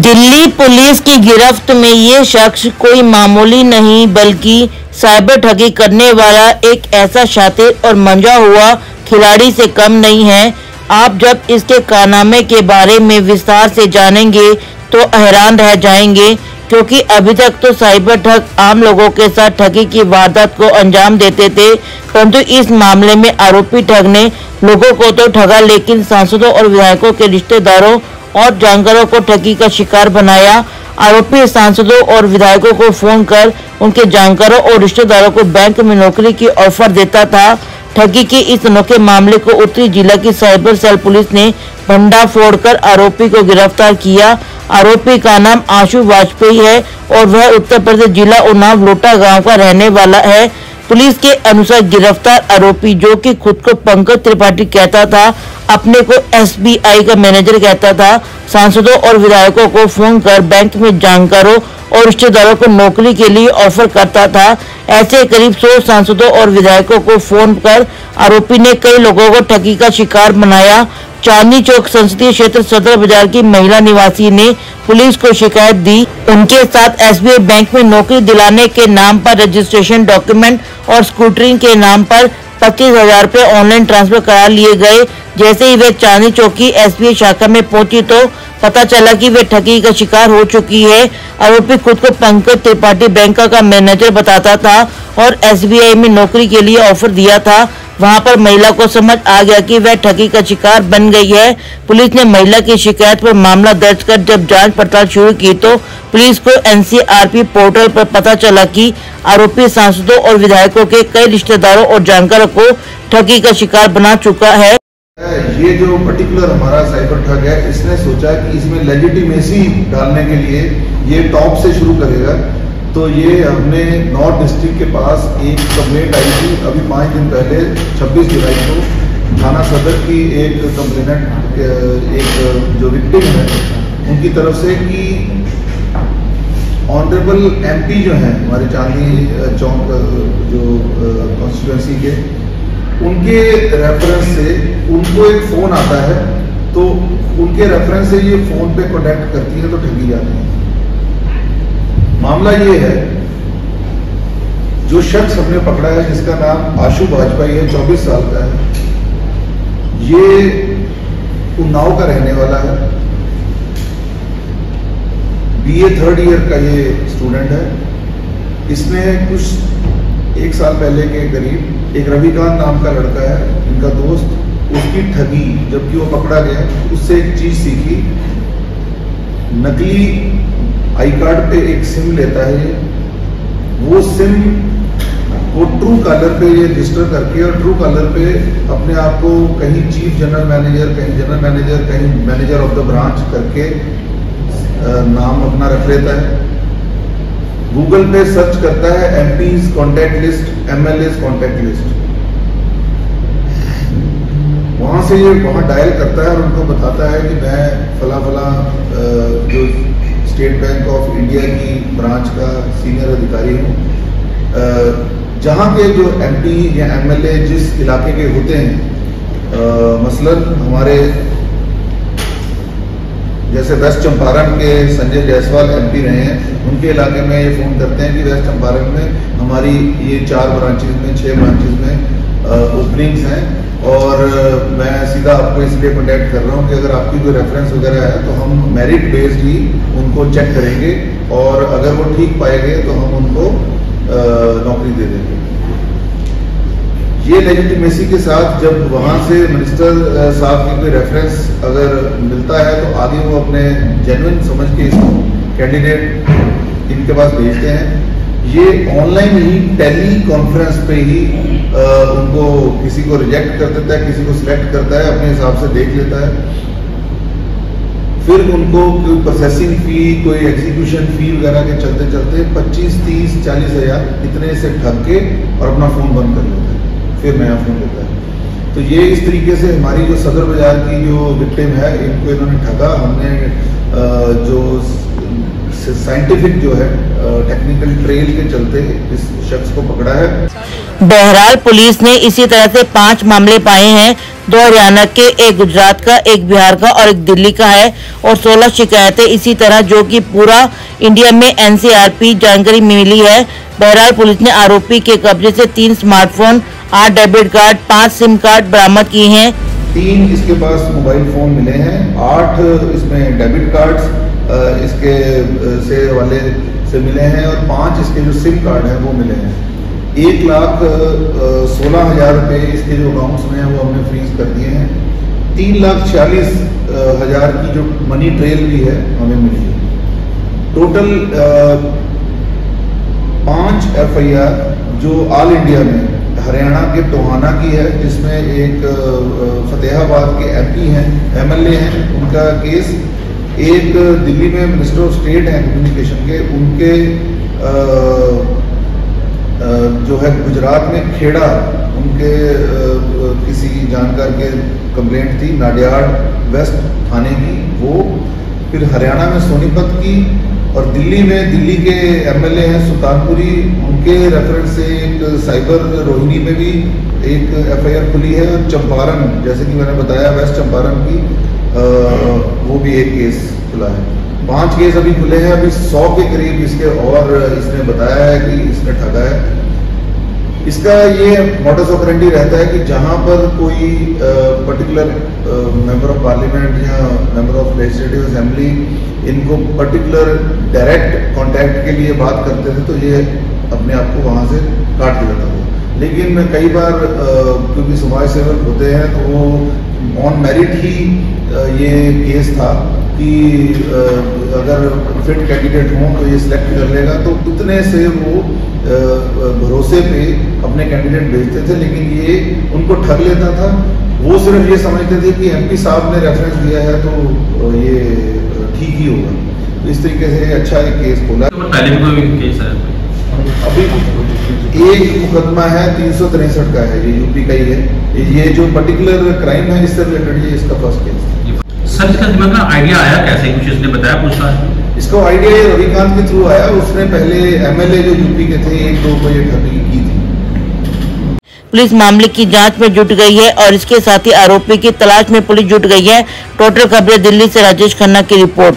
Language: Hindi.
दिल्ली पुलिस की गिरफ्त में ये शख्स कोई मामूली नहीं बल्कि साइबर ठगी करने वाला एक ऐसा शातिर और मंझा हुआ खिलाड़ी से कम नहीं है। आप जब इसके कारनामे के बारे में विस्तार से जानेंगे तो हैरान रह जाएंगे, क्योंकि अभी तक तो साइबर ठग आम लोगों के साथ ठगी की वारदात को अंजाम देते थे, परंतु इस मामले में आरोपी ठग ने लोगों को तो ठगा, लेकिन सांसदों और विधायकों के रिश्तेदारों और जानकारों को ठगी का शिकार बनाया। आरोपी सांसदों और विधायकों को फोन कर उनके जानकारों और रिश्तेदारों को बैंक में नौकरी की ऑफर देता था। ठगी के इस अनोखे मामले को उत्तरी जिला की साइबर सेल पुलिस ने भंडाफोड़ कर आरोपी को गिरफ्तार किया। आरोपी का नाम आशु वाजपेयी है और वह उत्तर प्रदेश जिला उन्नाव लोटा गांव का रहने वाला है। पुलिस के अनुसार गिरफ्तार आरोपी, जो कि खुद को पंकज त्रिपाठी कहता था, अपने को SBI का मैनेजर कहता था, सांसदों और विधायकों को फोन कर बैंक में जानकारों और रिश्तेदारों को नौकरी के लिए ऑफर करता था। ऐसे करीब 100 सांसदों और विधायकों को फोन कर आरोपी ने कई लोगों को ठगी का शिकार बनाया। चांदनी चौक संसदीय क्षेत्र सदर बाजार की महिला निवासी ने पुलिस को शिकायत दी। उनके साथ SBI बैंक में नौकरी दिलाने के नाम पर रजिस्ट्रेशन डॉक्यूमेंट और स्कूटरिंग के नाम पर 25,000 रुपए ऑनलाइन ट्रांसफर करा लिए गए। जैसे ही वे चांदनी चौक की SBI शाखा में पहुंची तो पता चला कि वे ठगी का शिकार हो चुकी है। आरोपी खुद को पंकज त्रिपाठी बैंक का मैनेजर बताता था और SBI में नौकरी के लिए ऑफर दिया था। वहां पर महिला को समझ आ गया कि वह ठगी का शिकार बन गई है। पुलिस ने महिला की शिकायत पर मामला दर्ज कर जब जांच पड़ताल शुरू की तो पुलिस को NCRP पोर्टल पर पता चला कि आरोपी सांसदों और विधायकों के कई रिश्तेदारों और जानकारों को ठगी का शिकार बना चुका है। ये जो पर्टिकुलर हमारा साइबर ठग है, इसने सोचा कि इसमें लेजिटिमेसी डालने के लिए ये टॉप से शुरू करेगा। तो ये हमने नॉर्थ डिस्ट्रिक्ट के पास एक कंप्लेंट आई थी अभी 5 दिन पहले 26 जुलाई को थाना सदर की एक कंप्लेनेंट, एक जो विक्टिम है उनकी तरफ से कि ऑनरेबल MP जो हैं हमारे चांदनी चौक जो कॉन्स्टिट्यूएंसी के, उनके रेफरेंस से उनको एक फ़ोन आता है, तो उनके रेफरेंस से ये फ़ोन पे कॉन्टैक्ट करती है तो ठगी जाती है। मामला ये है, जो शख्स हमने पकड़ा है जिसका नाम आशु वाजपेयी है, 24 साल का है, ये उन्नाव का रहने वाला है, BA 3rd ईयर का ये स्टूडेंट है। इसने कुछ 1 साल पहले के करीब एक रविकांत नाम का लड़का है, इनका दोस्त, उसकी ठगी जबकि वो पकड़ा गया, उससे एक चीज सीखी। नकली आई कार्ड पे एक सिम लेता है ये, वो सिम वो ट्रू कॉलर पे ये रजिस्टर करके और ट्रू कॉलर पे अपने आप को कहीं चीफ जनरल मैनेजर, कहीं जनरल मैनेजर, कहीं मैनेजर ऑफ द ब्रांच करके नाम अपना रख लेता है। गूगल पे सर्च करता है MP's contact list, MLA's contact list, वहां से ये वहां डायल करता है और उनको बताता है कि मैं फला फला जो स्टेट बैंक ऑफ इंडिया की ब्रांच का सीनियर अधिकारी हूँ। जहाँ के जो MP या MLA जिस इलाके के होते हैं, मसलन हमारे जैसे वेस्ट चंपारण के संजय जायसवाल MP रहे हैं, उनके इलाके में ये फ़ोन करते हैं कि वेस्ट चंपारण में हमारी ये 4 ब्रांचेज में 6 ब्रांचेज में ओपनिंग्स हैं और मैं सीधा आपको इसलिए कॉन्टैक्ट कर रहा हूँ कि अगर आपकी कोई रेफरेंस वगैरह है तो हम मेरिट बेस्ड ही उनको चेक करेंगे और अगर वो ठीक पाए गए तो हम उनको नौकरी दे देंगे। ये लेजिटिमेसी के साथ जब वहाँ से मिनिस्टर साहब की कोई रेफरेंस अगर मिलता है तो आगे वो अपने जेन्युइन समझ के इसको कैंडिडेट इनके पास भेजते हैं। ये ऑनलाइन ही टेली कॉन्फ्रेंस पे ही उनको किसी को रिजेक्ट कर देता है, किसी को सिलेक्ट करता है, अपने हिसाब से देख लेता है, फिर उनको कोई प्रोसेसिंग फी, कोई एग्जीक्यूशन फी वगैरह के चलते चलते 25, 30, 40 हज़ार इतने से ठग के और अपना फ़ोन बंद कर लेता है, फिर नया फ़ोन लेता है। तो ये इस तरीके से हमारी जो सदर बाजार की जो विक्टिम है, इनको इन्होंने ठगा। हमने जो साइंटिफिक जो है टेक्निकल ट्रेल के चलते इस शख्स को पकड़ा है। बहरहाल पुलिस ने इसी तरह से 5 मामले पाए हैं 2 हरियाणा के, 1 गुजरात का, 1 बिहार का और 1 दिल्ली का है और 16 शिकायतें इसी तरह, जो कि पूरा इंडिया में एनसीआरपी जानकारी मिली है। बहरहाल पुलिस ने आरोपी के कब्जे से 3 smartphone, 8 debit card, 5 SIM card बरामद किए हैं। 3 इसके पास मोबाइल फोन मिले हैं, 8 इसमें डेबिट कार्ड्स इसके से वाले से मिले हैं और 5 इसके जो सिम कार्ड हैं वो मिले हैं। 1,16,000 रुपये इसके जो अकाउंट्स में हैं वो हमने फ्रीज कर दिए हैं। 3,46,000 की जो मनी ट्रेल भी है हमें मिली है। टोटल 5 FIR जो ऑल इंडिया में हरियाणा के टोहाना की है, जिसमें एक फतेहाबाद के MP हैं, MLA हैं, उनका केस, एक दिल्ली में मिनिस्टर ऑफ स्टेट हैं कम्युनिकेशन के, उनके जो है गुजरात में खेड़ा, उनके किसी जानकार के कंप्लेंट थी नाडियाड वेस्ट थाने की, वो फिर हरियाणा में सोनीपत की, और दिल्ली में दिल्ली के MLA हैं सुल्तानपुरी, उनके रेफरेंस से एक साइबर रोहिणी में भी एक FIR खुली है। और चंपारण, जैसे कि मैंने बताया, वेस्ट चंपारण की वो भी एक केस खुला है। 5 केस अभी खुले हैं। अभी 100 के करीब इसके और इसने बताया है कि इसने ठगा है। इसका ये मॉडस ऑपरेंडी रहता है कि जहां पर कोई पर्टिकुलर मेंबर ऑफ पार्लियामेंट या मेंबर ऑफ लेजिस्लेटिव असेंबली इनको पर्टिकुलर डायरेक्ट कांटेक्ट के लिए बात करते थे, तो ये अपने आप को वहां से काट देता था। लेकिन कई बार क्योंकि समाज सेवक होते हैं तो वो ऑन मेरिट ही ये केस था कि अगर फिट कैंडिडेट हों तो ये सिलेक्ट कर लेगा, तो उतने से वो भरोसे पे अपने कैंडिडेट भेजते थे, लेकिन ये उनको ठग लेता था। वो सिर्फ ये समझते थे कि MP साहब ने रेफरेंस दिया है तो ये ठीक ही होगा। तो इस तरीके से अच्छा एक केस खोला। पहले भी कोई केस है? अभी एक मुकदमा है 363 का है, ये यूपी का ही है। ये जो पर्टिकुलर क्राइम है इससे रिलेटेड ये इसका फर्स्ट केस। सर, इसका दिमाग का आइडिया आया कैसे, कुछ इसने बताया पूछा? इसको आइडिया रविकांत के थ्रू आया। उसने पहले MLA जो यूपी के थे 1-2 को ये ठगी की थी। पुलिस मामले की जांच में जुट गई है और इसके साथ ही आरोपी की तलाश में पुलिस जुट गई है। टोटल खबरें दिल्ली से राजेश खन्ना की रिपोर्ट।